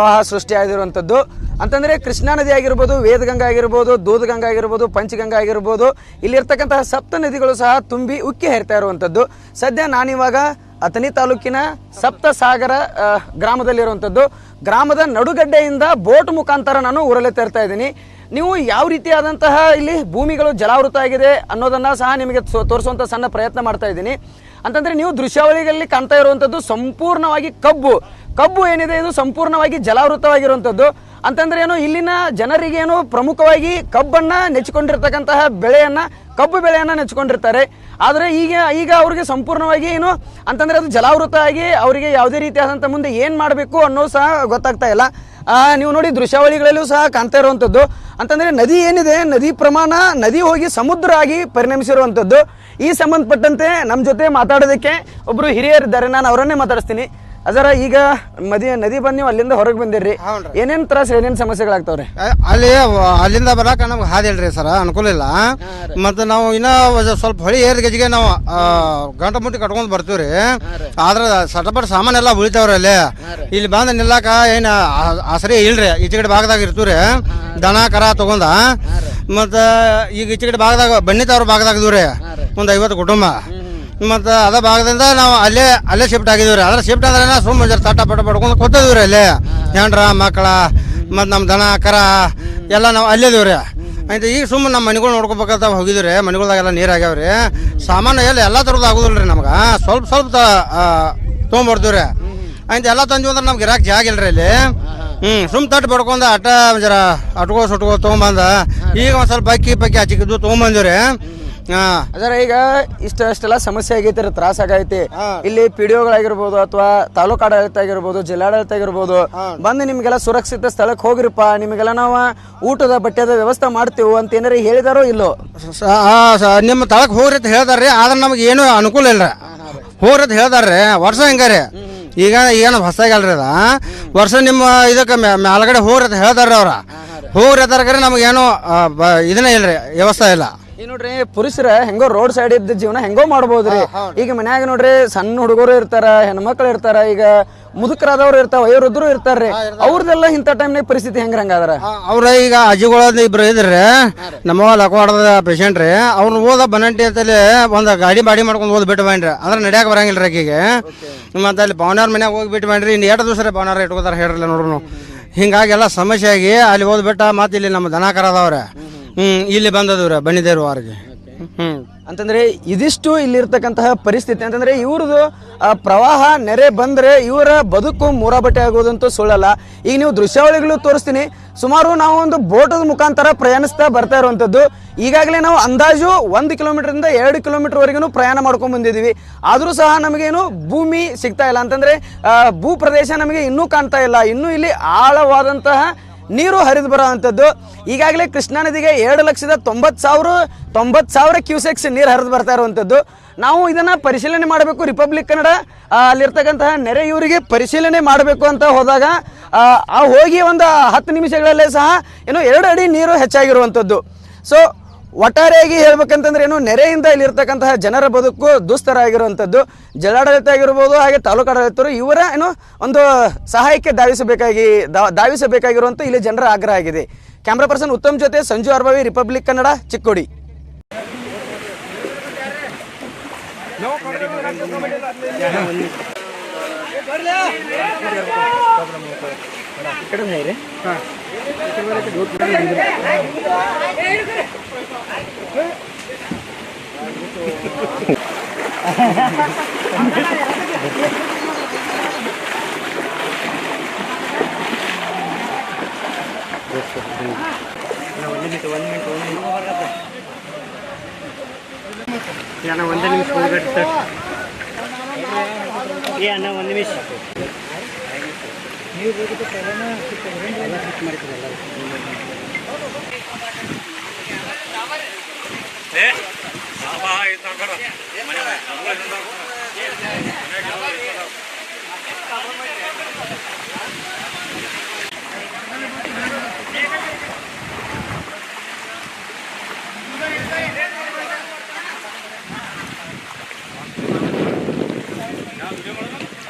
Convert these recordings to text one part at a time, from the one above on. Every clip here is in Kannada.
ಪ್ರವಾಹ ಸೃಷ್ಟಿಯಾಗಿರುವಂಥದ್ದು ಅಂತಂದರೆ ಕೃಷ್ಣಾ ನದಿ ಆಗಿರ್ಬೋದು, ವೇದಗಂಗಾ ಆಗಿರ್ಬೋದು, ದೂದಗಂಗಾ ಆಗಿರ್ಬೋದು, ಪಂಚಗಂಗಾ ಆಗಿರ್ಬೋದು, ಇಲ್ಲಿರ್ತಕ್ಕಂತಹ ಸಪ್ತ ನದಿಗಳು ಸಹ ತುಂಬಿ ಉಕ್ಕಿ ಹರಿತಾ ಇರುವಂಥದ್ದು. ಸದ್ಯ ನಾನಿವಾಗ ಅಥಣಿ ತಾಲೂಕಿನ ಸಪ್ತಸಾಗರ ಗ್ರಾಮದಲ್ಲಿರುವಂಥದ್ದು. ಗ್ರಾಮದ ನಡುಗಡ್ಡೆಯಿಂದ ಬೋಟ್ ಮುಖಾಂತರ ನಾನು ಊರಲ್ಲೇ ತರ್ತಾ ಇದ್ದೀನಿ. ನೀವು ಯಾವ ರೀತಿಯಾದಂತಹ ಇಲ್ಲಿ ಭೂಮಿಗಳು ಜಲಾವೃತ ಆಗಿದೆ ಅನ್ನೋದನ್ನು ಸಹ ನಿಮಗೆ ತೋರಿಸುವಂಥ ಸಣ್ಣ ಪ್ರಯತ್ನ ಮಾಡ್ತಾ ಇದ್ದೀನಿ. ಅಂತಂದರೆ ನೀವು ದೃಶ್ಯಾವಳಿಗಳಲ್ಲಿ ಕಾಣ್ತಾ ಇರುವಂಥದ್ದು ಸಂಪೂರ್ಣವಾಗಿ ಕಬ್ಬು ಏನಿದೆ ಇದು ಸಂಪೂರ್ಣವಾಗಿ ಜಲಾವೃತವಾಗಿರುವಂಥದ್ದು. ಅಂತಂದ್ರೆ ಏನು, ಇಲ್ಲಿನ ಜನರಿಗೆ ಏನು ಪ್ರಮುಖವಾಗಿ ಕಬ್ಬನ್ನು ನೆಚ್ಚಿಕೊಂಡಿರ್ತಕ್ಕಂತಹ ಕಬ್ಬು ಬೆಳೆಯನ್ನು ನೆಚ್ಚಿಕೊಂಡಿರ್ತಾರೆ. ಆದರೆ ಈಗ ಅವ್ರಿಗೆ ಸಂಪೂರ್ಣವಾಗಿ ಏನು ಅಂತಂದರೆ ಅದು ಜಲಾವೃತ ಆಗಿ ಅವರಿಗೆ ಯಾವುದೇ ರೀತಿಯಾದಂಥ ಮುಂದೆ ಏನು ಮಾಡಬೇಕು ಅನ್ನೋದು ಸಹ ಗೊತ್ತಾಗ್ತಾ ಇಲ್ಲ. ನೀವು ನೋಡಿ ದೃಶ್ಯಾವಳಿಗಳಲ್ಲೂ ಸಹ ಕಾಣ್ತಾ ಇರುವಂಥದ್ದು. ಅಂತಂದರೆ ನದಿ ಏನಿದೆ, ನದಿ ಹೋಗಿ ಸಮುದ್ರ ಆಗಿ ಪರಿಣಮಿಸಿರುವಂಥದ್ದು. ಈ ಸಂಬಂಧಪಟ್ಟಂತೆ ನಮ್ಮ ಜೊತೆ ಮಾತಾಡೋದಕ್ಕೆ ಒಬ್ಬರು ಹಿರಿಯರಿದ್ದಾರೆ, ನಾನು ಅವರನ್ನೇ ಮಾತಾಡಿಸ್ತೀನಿ. ಅದರ ಈಗ ನದಿ ಬಂದು ನೀವು ಅಲ್ಲಿಂದ ಹೊರಗೆ ಬಂದಿರ್ರಿ, ಏನೇನು ತ್ರಾಸ ಏನೇನು ಸಮಸ್ಯೆಗಳಾಗ್ತಾವ್ರಿ? ಅಲ್ಲಿಂದ ಬರಾಕ ನಮ್ಗೆ ಹಾದಿ ಇಲ್ರಿ ಸರ್, ಅನುಕೂಲ ಇಲ್ಲ. ಮತ್ತು ನಾವು ಇನ್ನೂ ಸ್ವಲ್ಪ ಹೊಳಿ ಏರ್ಗಜಿಗೆ ನಾವು ಗಂಟು ಮುಟ್ಟಿ ಕಟ್ಕೊಂಡು ಬರ್ತೀವ್ರಿ. ಆದ್ರೆ ಸಟಪಟ್ ಸಾಮಾನೆಲ್ಲ ಉಳಿತಾವ್ರಿ ಅಲ್ಲಿ. ಇಲ್ಲಿ ಬಂದು ನಿಲ್ಲಾಕ ಏನು ಆಸರೆ ಇಲ್ರಿ. ಈಚೆಗಡೆ ಭಾಗದಾಗ ಇರ್ತೀವ್ರಿ, ದನ ಕರ ತಗೊಂಡ. ಮತ್ತು ಈಗ ಈಚೆಗಡೆ ಭಾಗದಾಗ ಬಣ್ಣಿತವ್ರ ಭಾಗದಾಗ ಇದ್ವಿ ರೀ, ಒಂದು 50 ಕುಟುಂಬ. ಮತ್ತು ಅದ ಭಾಗದಿಂದ ನಾವು ಅಲ್ಲೇ ಶಿಫ್ಟ್ ಆಗಿದ್ದೀವಿ ರೀ. ಅದ್ರ ಶಿಫ್ಟ್ ಅಂದ್ರೆ ಸುಮ್ಮನೆ ತಟ್ಟ ಪಟ್ಟ ಪಡ್ಕೊಂಡು ಕೊಟ್ಟಿದ್ವಿ ರೀ. ಅಲ್ಲೇ ಹೆಂಡ್ರ ಮಕ್ಕಳ ಮತ್ತು ನಮ್ಮ ದನ ಕರ ಎಲ್ಲ ನಾವು ಅಲ್ಲೇ ಇದೀವಿ ರೀ. ಆಯ್ತು, ಈಗ ಸುಮ್ಮನೆ ನಮ್ಮ ಮನೆಗಳು ನೋಡ್ಕೋಬೇಕಂತ ಹೋಗಿದ್ವಿ ರೀ. ಮನೆಗಳ್ದಾಗೆಲ್ಲ ನೀರು ಆಗ್ಯಾವ ರೀ. ಸಾಮಾನು ಎಲ್ಲ ಥರದ್ದು ಆಗೋದಿಲ್ಲ ರೀ ನಮ್ಗೆ. ಸ್ವಲ್ಪ ತೊಗೊಂಬರ್ತೀವಿ ರೀ. ಆಯ್ತು, ಎಲ್ಲ ತಂದ್ವಿ ಅಂದ್ರೆ ನಮ್ಗೆ ಇರಾಕ್ ಜಾಗ ಇಲ್ಲ ರೀ ಇಲ್ಲಿ. ಸುಮ್ ತಟ್ಟು ಬಡ್ಕೊಂಡು ಜರ ಸುಟ್ಕೋ ತೊಗೊಂಬಂದ. ಈಗ ಒಂದು ಸ್ವಲ್ಪ ಪಕ್ಕಿ ಹಚ್ಚಿದ್ದು ತೊಗೊಂಬಂದಿವಿ ರೀ. ಅದರ ಈಗ ಅಷ್ಟೆಲ್ಲ ಸಮಸ್ಯೆ ಆಗೈತಿ, ತ್ರಾಸ ಆಗೈತಿ. ಇಲ್ಲಿ ಪಿಡಿಒಗಳಾಗಿರ್ಬೋದು ಅಥವಾ ತಾಲೂಕು ಆಡಳಿತ ಆಗಿರ್ಬೋದು, ಜಿಲ್ಲಾಡಳಿತ ಆಗಿರ್ಬೋದು, ಬಂದು ನಿಮ್ಗೆಲ್ಲ ಸುರಕ್ಷಿತ ಸ್ಥಳಕ್ಕೆ ಹೋಗಿರಪ್ಪ, ನಿಮಗೆಲ್ಲ ನಾವು ಊಟದ ಬಟ್ಟೆದ ವ್ಯವಸ್ಥೆ ಮಾಡ್ತೀವಿ ಅಂತ ಏನಾರ ಹೇಳಿದಾರೋ ಇಲ್ಲೋ? ನಿಮ್ಮ ತಳಕ್ ಹೋಗ್ರಿ ಅಂತ ಹೇಳ್ದಾರ್ರಿ. ಆದ್ರೆ ನಮ್ಗೆ ಏನು ಅನುಕೂಲ ಇಲ್ಲ. ಹೋಗ್ರಿ ಅಂತ ಹೇಳ್ದಾರ್ರಿ. ವರ್ಷ ಹಿಂಗಾರಿ ಈಗ ಏನು ಹೊಸಾಗಲ್ರಿ ಅದ ವರ್ಷ. ನಿಮ್ಮ ಇದಕ್ಕೆ ಮ್ಯಾಲ್ಗಡೆ ಹೋಗ್ರಿ ಅಂತ ಹೇಳ್ದಾರ್ರಿ. ಹೋಗ್ರಿ ಅಂತಾರ ನಮಗೇನು ಇದನ್ನೇ ಇಲ್ರಿ, ವ್ಯವಸ್ಥೆ ಇಲ್ಲ. ಈಗ ನೋಡ್ರಿ, ಪುರುಷರ ಹೆಂಗೋ ರೋಡ್ ಸೈಡ್ ಇದ್ದ ಜೀವನ ಹೆಂಗೋ ಮಾಡ್ಬೋದ್ರಿ. ಈಗ ಮನ್ಯಾಗ ನೋಡ್ರಿ ಸಣ್ಣ ಹುಡುಗರು ಇರ್ತಾರ, ಹೆಣ್ಮಕ್ಳು ಇರ್ತಾರ, ಈಗ ಮುದುಕರಾದವ್ರು ಇರ್ತಾವ, ವಯೋವೃದ್ಧರು ಇರ್ತಾರ್ರಿ. ಅವ್ರದೆಲ್ಲ ಇಂಥ ಟೈಮ್ನಾಗ ಪರಿಸ್ಥಿತಿ ಹೆಂಗದಾರ? ಅವ್ರ ಈಗ ಅಜ್ಜಿಗಳದ ಇಬ್ರು ಇದ್ರಿ, ನಮ್ಮ ಲಕ್ವಾಡದ ಪೇಷಂಟ್ ರೀ. ಅವ್ರನ್ನ ಓದ ಬನಂಟಿ ಅಂತಲ್ಲಿ ಒಂದು ಗಾಡಿ ಮಾಡ್ಕೊಂಡು ಓದ್ ಬಿಟ್ಟು ಬಂದ್ರಿ. ಅಂದ್ರೆ ನಡ್ಯಾಕ ಬರಂಗಿಲ್ಲ ಆಕಿಗೆ. ಮತ್ತೆ ಅಲ್ಲಿ ಪವನಾರ್ ಮನ್ಯಾಗ ಹೋಗಿ ಬಿಟ್ಟು ಬಂದ್ರಿ. ಇನ್ನು 2 ದಿವಸ ಪವನಾರ ಇಟ್ಕೋತಾರ ಹೇಳ್ರಲ್ಲ ನೋಡ್ರು. ಹಿಂಗಾಗಿ ಎಲ್ಲ ಸಮಸ್ಯೆ ಆಗಿ ಅಲ್ಲಿ ಓದ್ಬಿಟ್ಟ. ಮತ್ತೆ ಇಲ್ಲಿ ನಮ್ಮ ದನ ಕರದವ್ರೆ ಇಲ್ಲಿ ಬಂದದವ್ರ ಬನ್ನಿದೇವ್ರ ವಾರಿಗೆ. ಅಂತಂದ್ರೆ ಇದಿಷ್ಟು ಇಲ್ಲಿರ್ತಕ್ಕಂತಹ ಪರಿಸ್ಥಿತಿ. ಅಂತಂದ್ರೆ ಇವ್ರದ್ದು ಪ್ರವಾಹ ನೆರೆ ಬಂದ್ರೆ ಇವರ ಬದುಕು ಮೂರಾಬಟ್ಟೆ ಆಗೋದಂತೂ ಸುಳ್ಳಲ್ಲ. ಈಗ ನೀವು ದೃಶ್ಯಾವಳಿಗಳು ತೋರಿಸ್ತೀನಿ. ಸುಮಾರು ನಾವು ಒಂದು ಬೋಟದ ಮುಖಾಂತರ ಪ್ರಯಾಣಿಸ್ತಾ ಬರ್ತಾ ಇರುವಂಥದ್ದು. ಈಗಾಗಲೇ ನಾವು ಅಂದಾಜು 1 ಕಿಲೋಮೀಟರ್ನಿಂದ 2 ಕಿಲೋಮೀಟರ್ವರೆಗೂ ಪ್ರಯಾಣ ಮಾಡ್ಕೊಂಡು ಬಂದಿದ್ದೀವಿ. ಆದರೂ ಸಹ ನಮಗೇನು ಭೂಮಿ ಸಿಗ್ತಾ ಇಲ್ಲ. ಅಂತಂದ್ರೆ ಭೂ ಪ್ರದೇಶ ನಮಗೆ ಇನ್ನೂ ಕಾಣ್ತಾ ಇಲ್ಲ. ಇನ್ನೂ ಇಲ್ಲಿ ಆಳವಾದಂತಹ ನೀರು ಹರಿದು ಬರೋವಂಥದ್ದು. ಈಗಾಗಲೇ ಕೃಷ್ಣಾ ನದಿಗೆ 2,90,000 ಕ್ಯೂಸೆಕ್ಸ್ ನೀರು ಹರಿದು ಬರ್ತಾ ಇರುವಂಥದ್ದು. ನಾವು ಇದನ್ನು ಪರಿಶೀಲನೆ ಮಾಡಬೇಕು. ರಿಪಬ್ಲಿಕ್ ಕನ್ನಡ ಅಲ್ಲಿರ್ತಕ್ಕಂತಹ ನೆರೆ ಇವರಿಗೆ ಪರಿಶೀಲನೆ ಮಾಡಬೇಕು ಅಂತ ಹೋದಾಗ ಹೋಗಿ ಒಂದು 10 ನಿಮಿಷಗಳಲ್ಲೇ ಸಹ 2 ಅಡಿ ನೀರು ಹೆಚ್ಚಾಗಿರುವಂಥದ್ದು. ಸೊ ಒಟ್ಟಾರೆಯಾಗಿ ಹೇಳ್ಬೇಕಂತಂದ್ರೆ ನೆರೆಯಿಂದ ಇಲ್ಲಿರ್ತಕ್ಕಂತಹ ಜನರ ಬದುಕು ದುಸ್ತರ ಆಗಿರುವಂಥದ್ದು. ಜಿಲ್ಲಾಡಳಿತ ಆಗಿರ್ಬೋದು, ಹಾಗೆ ತಾಲೂಕು ಆಡಳಿತರು ಇವರ ಒಂದು ಸಹಾಯಕ್ಕೆ ಧಾವಿಸಬೇಕಾಗಿರುವಂಥ ಇಲ್ಲಿ ಜನರ ಆಗ್ರಹ ಆಗಿದೆ. ಕ್ಯಾಮ್ರಾ ಪರ್ಸನ್ ಉತ್ತಮ್ ಜೊತೆ ಸಂಜು ಅರ್ಬಾವಿ, ರಿಪಬ್ಲಿಕ್ ಕನ್ನಡ, ಚಿಕ್ಕೋಡಿ. ಒಂದು ನಿಮಿಷ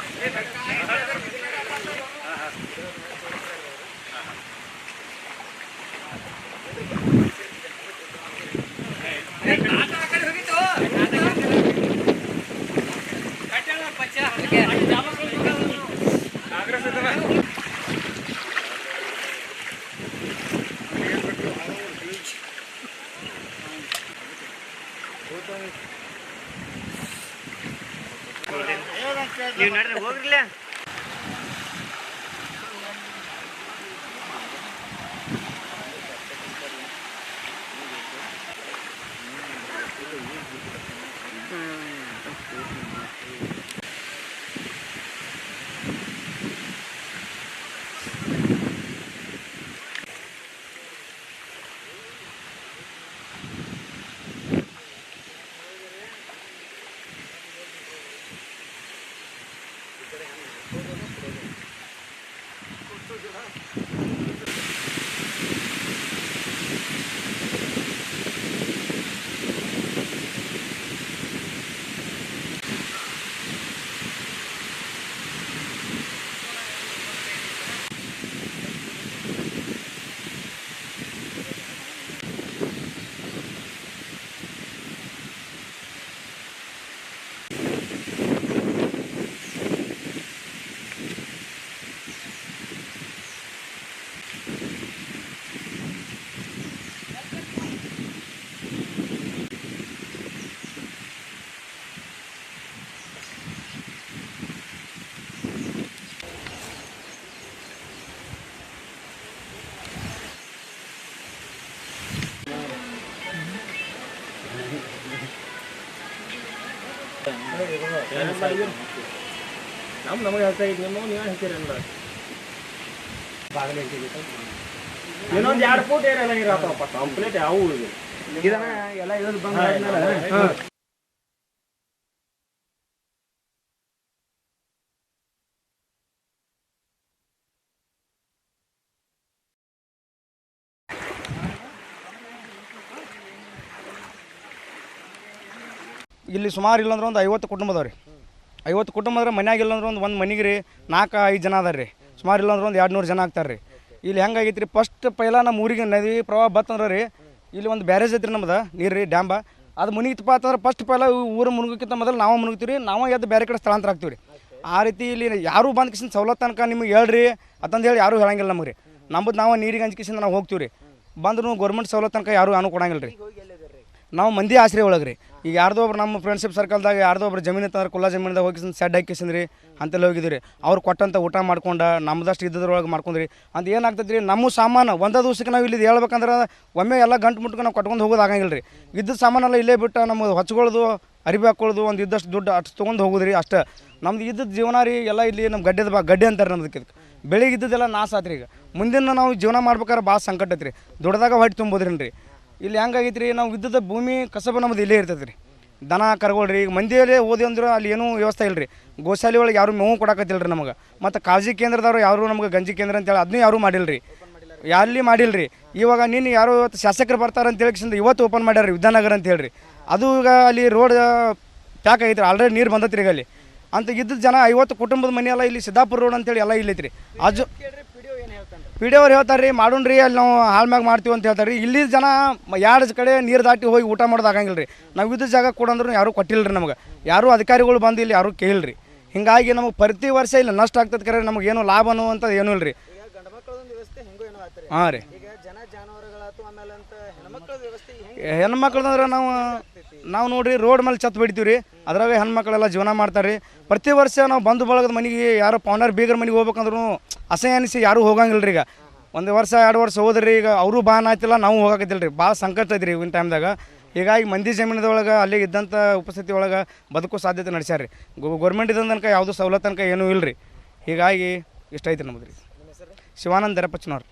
ನೀವು ನಡ್ರಿ ಹೋಗ್ರಿಲ್ಲ. ನಮಗೆ ಹೇಳ್ತಾ ಇದ್ದು ನಿಮ್ಮ ನೀವು ಹೇಳ್ತೀರಲ್ಲ ಇನ್ನೊಂದು 2 ಫೂಟ್ ಏನೆಲ್ಲ ಇರತ್ತಪ್ಪ ಕಂಪ್ಲೀಟ್ ಯಾವ ಇದನ್ನ ಎಲ್ಲ ಇಳಿದು ಬಂದ ಇಲ್ಲಿ ಸುಮಾರು ಇಲ್ಲಾಂದ್ರೆ ಒಂದು 50 ಕುಟುಂಬ ಅದಾವೆ ರೀ. 50 ಕುಟುಂಬ ಅಂದ್ರೆ ಮನ್ಯಾಗ ಇಲ್ಲಾಂದ್ರೆ ಒಂದು ಮನೆಗೆ ರೀ 4-5 ಜನ ಅದಾರ ರೀ. ಸುಮಾರು ಇಲ್ಲಾಂದ್ರೆ ಒಂದು 200 ಜನ ಆಗ್ತಾರೆ ರೀ. ಇಲ್ಲಿ ಹೆಂಗಾಗೈತಿ ರೀ, ಫಸ್ಟ್ ಪೈಲ ನಮ್ಮ ಊರಿಗೆ ನದಿ ಪ್ರವಾಹ ಬತ್ತಂದ್ರೆ ರೀ ಇಲ್ಲಿ ಒಂದು ಬ್ಯಾರೇಜ್ ಐತ್ರಿ ನಮ್ದು ನೀರು ರೀ ಡ್ಯಾಂಬ. ಅದು ಮುನಿಗಿತಪ್ಪ ಅಂತಂದ್ರೆ ಫಸ್ಟ್ ಪೈಲ ಊರು ಮುಳುಗಕ್ಕಿಂತ ಮೊದಲು ನಾವು ಮುಳುಗ್ತೀವಿ ರೀ. ನಾವು ಎದ್ದು ಬೇರೆ ಕಡೆ ಸ್ಥಳಾಂತರ ಆಗ್ತೀವಿ ರೀ. ಆ ರೀತಿ ಇಲ್ಲಿ ಯಾರೂ ಬಂದು ಕಿಸಿನ ಸವಲತ್ತು ತನಕ ನಿಮ್ಗೆ ಹೇಳ್ರಿ ಅಂತಂದು ಹೇಳಿ ಯಾರೂ ಹೇಳಂಗಿಲ್ಲ ನಮಗೆ ರೀ. ನಮ್ಮದು ನಾವು ನೀರಿಗೆ ಹಂಚ್ಕಿಸಿಂದ ನಾವು ಹೋಗ್ತೀವಿ ರೀ. ಬಂದ್ರೂ ಗೌರ್ಮೆಂಟ್ ಸವಲತ್ತು ತನಕ ಯಾರೂ ಕೊಡಂಗಿಲ್ಲ ರೀ. ನಾವು ಮಂದಿ ಆಶ್ರಯ ಒಳಗೆ ರೀ. ಈಗ ಯಾರ್ದೋ ಒಬ್ರು ನಮ್ಮ ಫ್ರೆಂಡ್ಶಿಪ್ ಸರ್ಕಲ್ದಾಗ ಯಾರ್ದೋ ಒಬ್ರು ಜಮೀನು ಇತ್ತಂದ್ರೆ ಕುಲ್ಲ ಜಮೀನ್ದಾಗ ಹೋಗಿ ಸೆಡ್ ಹಾಕಿಸಿದ್ರಿ ಅಂತೆಲ್ಲ ಹೋಗಿದ್ವಿ ರೀ. ಅವ್ರು ಕೊಟ್ಟಂತ ಊಟ ಮಾಡ್ಕೊಂಡು ನಮ್ದಷ್ಟು ಇದ್ದದ್ರೊಳಗೆ ಮಾಡ್ಕೊಂಡ್ರಿ ಅಂತ ಏನಾಗ್ತದೆ ರೀ, ನಮ್ಮ ಸಾಮಾನು ಒಂದೇ ದಿವ್ಸಕ್ಕೆ ನಾವು ಇಲ್ಲಿ ಹೇಳ್ಬೇಕಂದ್ರೆ ಒಮ್ಮೆ ಎಲ್ಲ ಗಂಟು ಮುಟ್ಕೊಂಡು ನಾವು ಕಟ್ಕೊಂಡು ಹೋಗೋದು ಆಗಂಗಿಲ್ಲ ರೀ. ಇದ್ದದ ಸಾಮಾನೆಲ್ಲ ಇಲ್ಲೇ ಬಿಟ್ಟು ನಮ್ಗೆ ಹೊಚ್ಕೊಳ್ಳೋದು ಅರಿವಿ ಹಾಕೊಳ್ಳೋದು ಒಂದು ಇದ್ದಷ್ಟು ದುಡ್ಡು ಅಷ್ಟು ತೊಗೊಂಡು ಹೋಗೋದು ರೀ ಅಷ್ಟೇ. ನಮ್ದು ಇದ್ದದ್ದು ಜೀವನ ರೀ ಎಲ್ಲ ಇಲ್ಲಿ ನಮ್ಮ ಗಡ್ಡೆ ಅಂತಾರೆ ನಮ್ದಕ್ಕೆ. ಬೆಳಿಗ್ಗೆ ಇದ್ದದೆಲ್ಲ ನಾಶ ಆತ್ರಿ. ಈಗ ಮುಂದಿನ ನಾವು ಜೀವನ ಮಾಡ್ಬೇಕಾದ್ರೆ ಭಾಳ ಸಂಕಟ ಐತ್ರಿ. ದುಡ್ದಾಗ ಹೊಟ್ಟೆ ತುಂಬೋದ್ರಿ ರೀ. ಇಲ್ಲಿ ಹೆಂಗಾಗೈತೆ ರೀ, ನಾವು ಇದ್ದದ ಭೂಮಿ ಕಸಬು ನಮ್ಮದು ಇಲ್ಲೇ ಇರ್ತೈತೆ ರೀ. ದನ ಕರ್ಗೊಳ್ರಿ ಈಗ ಮಂದಿಯಲ್ಲೇ ಓದಿ ಅಂದ್ರೆ ಅಲ್ಲಿ ಏನೂ ವ್ಯವಸ್ಥೆ ಇಲ್ಲ ರೀ. ಗೋಶಾಲೆ ಒಳಗೆ ಯಾರು ಮೇವು ಕೊಡಕತ್ತಿಲ್ಲ ರೀ ನಮಗೆ. ಮತ್ತು ಕಾಳಜಿ ಕೇಂದ್ರದವ್ರು ಯಾರು ನಮ್ಗೆ ಗಂಜಿ ಕೇಂದ್ರ ಅಂತೇಳಿ ಅದನ್ನೂ ಯಾರೂ ಮಾಡಿಲ್ಲ ರೀ. ಎಲ್ಲಿ ಮಾಡಿಲ್ಲ ರೀ. ಇವಾಗ ನೀನು ಯಾರೋ ಇವತ್ತು ಶಾಸಕರು ಬರ್ತಾರೆ ಅಂತ ಹೇಳಿ ಇವತ್ತು ಓಪನ್ ಮಾಡ್ಯಾರ ರೀ ವಿದ್ಯಾನಗರ ಅಂತ ಹೇಳ್ರಿ. ಅದು ಈಗ ಅಲ್ಲಿ ರೋಡ್ ಪ್ಯಾಕ್ ಆಗೈತೆ ರೀ. ಆಲ್ರೆಡಿ ನೀರು ಬಂದತ್ರಿ ಈಗ ಅಲ್ಲಿ. ಅಂತ ಇದ್ದದ ಜನ 50 ಕುಟುಂಬದ ಮನೆಯೆಲ್ಲ ಇಲ್ಲಿ ಸಿದ್ದಾಪುರ ರೋಡ್ ಅಂತೇಳಿ ಎಲ್ಲ ಇಲ್ಲೈತ್ರಿ. ಅಜು ಪಿ ಡಿ ಅವ್ರು ಹೇಳ್ತಾರೆ ರೀ ಮಾಡೋಣ್ರಿ ಅಲ್ಲಿ ನಾವು ಹಾಳು ಮ್ಯಾಗ ಮಾಡ್ತೀವಿ ಅಂತ ಹೇಳ್ತಾರೆ ರೀ. ಇಲ್ಲಿ ಜನ 2 ಕಡೆ ನೀರು ದಾಟಿ ಹೋಗಿ ಊಟ ಮಾಡೋದು ಆಗಂಗಿಲ್ಲ ರೀ. ನಾವು ಇದ್ದ ಜಾಗ ಕೊಡಂದ್ರೂ ಯಾರೂ ಕೊಟ್ಟಿಲ್ಲ ರೀ ನಮಗೆ. ಯಾರೂ ಅಧಿಕಾರಿಗಳು ಬಂದು ಇಲ್ಲಿ ಯಾರೂ ಕೇಳಿರಿ. ಹಿಂಗಾಗಿ ನಮಗೆ ಪ್ರತಿ ವರ್ಷ ಇಲ್ಲಿ ನಷ್ಟ ಆಗ್ತದೆ ಕರೆ ನಮಗೇನು ಲಾಭ ಅನ್ನುವಂಥದ್ದು ಏನೂ ಇಲ್ಲ ರೀ. ಹಾಂ ರೀ. ಹೆಣ್ಮಕ್ಳಂದ್ರೆ ನಾವು ನೋಡ್ರಿ ರೋಡ್ ಮೇಲೆ ಛತ್ ಬಿಡ್ತೀವಿ ರೀ. ಅದ್ರಾಗ ಹೆಣ್ಮಕ್ಳೆಲ್ಲ ಜೀವನ ಮಾಡ್ತಾರೆ ರೀ. ಪ್ರತಿ ವರ್ಷ ನಾವು ಬಂಧು ಬಳಗದ ಮನೆಗೆ ಯಾರೋ ಪೌಂಡರ್ ಬೀಗರ ಮನೆಗೆ ಹೋಗ್ಬೇಕಂದ್ರೂ ಅಸಹ್ಯ ಅನಿಸಿ ಯಾರೂ ಹೋಗಂಗಿಲ್ಲ ರೀ. ಈಗ 1 ವರ್ಷ 2 ವರ್ಷ ಹೋದ್ರಿ. ಈಗ ಅವರು ಬಾನ್ ಆಯ್ತಿಲ್ಲ, ನಾವು ಹೋಗಕತ್ತಿಲ್ಲ ರೀ. ಭಾಳ ಸಂಕಟ ಐತ್ರಿ ಈಗಿನ ಟೈಮ್ದಾಗ. ಹೀಗಾಗಿ ಮಂದಿ ಜಮೀನದೊಳಗೆ ಅಲ್ಲಿ ಇದ್ದಂಥ ಉಪಸ್ಥಿತಿ ಒಳಗೆ ಬದುಕೋ ಸಾಧ್ಯತೆ ನಡೆಸ್ಯಾರ ರೀ. ಗೌರ್ಮೆಂಟ್ ಇದ್ದ ತನಕ ಯಾವುದೂ ಸವಲತ್ತು ತನಕ ಏನೂ ಇಲ್ಲ ರೀ. ಹೀಗಾಗಿ ಇಷ್ಟ ಐತ್ರಿ ನಮ್ದು ರೀ. ಶಿವಾನಂದ ದರಪಚ್ಚನವ್ರು.